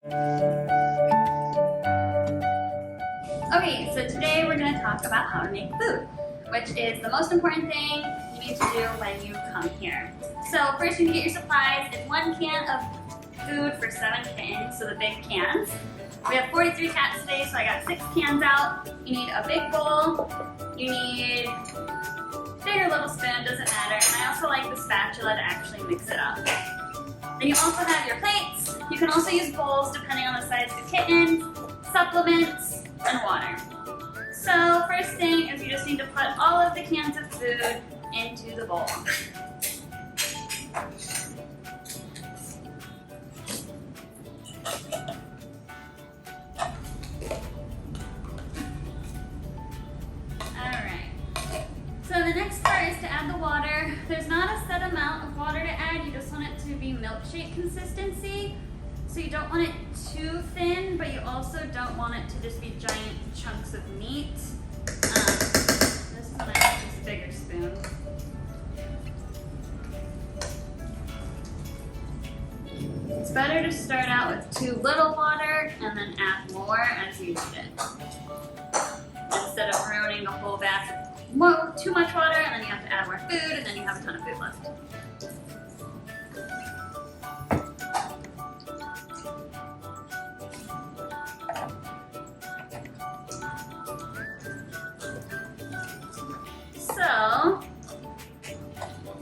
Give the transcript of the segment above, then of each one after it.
Okay, so today we're going to talk about how to make food, which is the most important thing you need to do when you come here. So first you need to get your supplies. It's 1 can of food for 7 kittens, so the big cans. We have 43 cats today, so I got 6 cans out. You need a big bowl. You need big or little spoon, doesn't matter. And I also like the spatula to actually mix it up. Then you also have your plates. You can also use bowls depending on the size of the kittens, supplements, and water. So first thing is you just need to put all of the cans of food into the bowl. Alright. So the next part is to add the water. There's not a set amount of water to add, you just want it to be milkshake consistency. So you don't want it too thin, but you also don't want it to just be giant chunks of meat. This one I have this bigger spoon. It's better to start out with too little water and then add more as you need it. Instead of ruining the whole bath with too much water and then you have to add more food and then you have a ton of food left. So,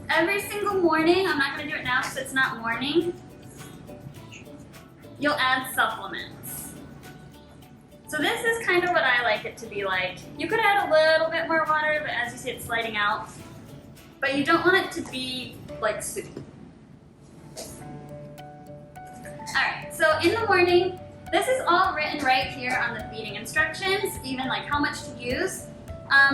every single morning, I'm not going to do it now because it's not morning, you'll add supplements. So this is kind of what I like it to be like. You could add a little bit more water, but as you see it's sliding out. But you don't want it to be like soup. Alright, so in the morning, this is all written right here on the feeding instructions, even like how much to use.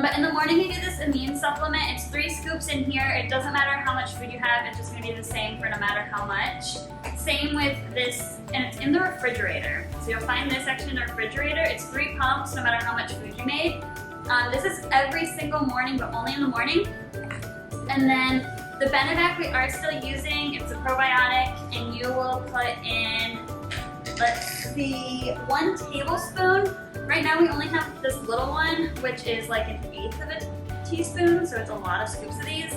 But in the morning you do this immune supplement. It's 3 scoops in here. It doesn't matter how much food you have, it's just going to be the same for no matter how much. Same with this, and it's in the refrigerator. So you'll find this section in the refrigerator. It's 3 pumps no matter how much food you made. This is every single morning, but only in the morning. And then the Benevac we are still using, it's a probiotic, and you will put in, let's see, 1 tablespoon. Right now we only have this little one, which is like 1/8 of a teaspoon, so it's a lot of scoops of these.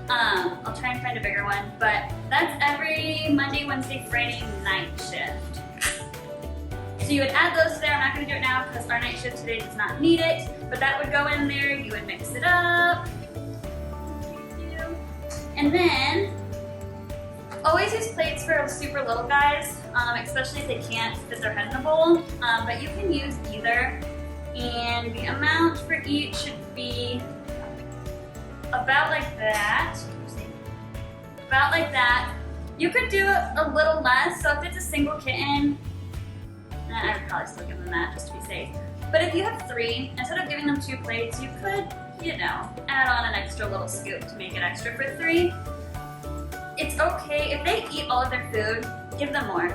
I'll try and find a bigger one, but that's every Monday, Wednesday, Friday night shift. So you would add those to there. I'm not going to do it now because our night shift today does not need it, but that would go in there. You would mix it up. And then, always use plates for super little guys, especially if they can't fit their head in a bowl, but you can use either. And the amount for each should be about like that. About like that. You could do a little less, so if it's a single kitten, I would probably still give them that just to be safe. But if you have 3, instead of giving them 2 plates, you could, you know, add on an extra little scoop to make it extra for 3. It's okay, if they eat all of their food, give them more.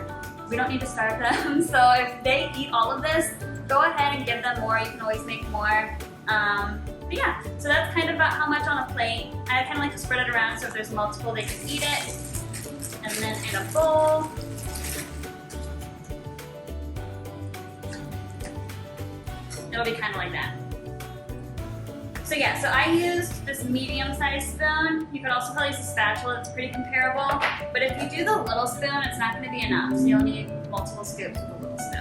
We don't need to starve them, so if they eat all of this, go ahead and give them more. You can always make more. But yeah, so that's kind of about how much on a plate. I kind of like to spread it around so if there's multiple, they can eat it. And then in a bowl, it'll be kind of like that. So yeah, so I used this medium-sized spoon. You could also probably use a spatula, it's pretty comparable. But if you do the little spoon, it's not going to be enough. So you'll need multiple scoops with a little spoon.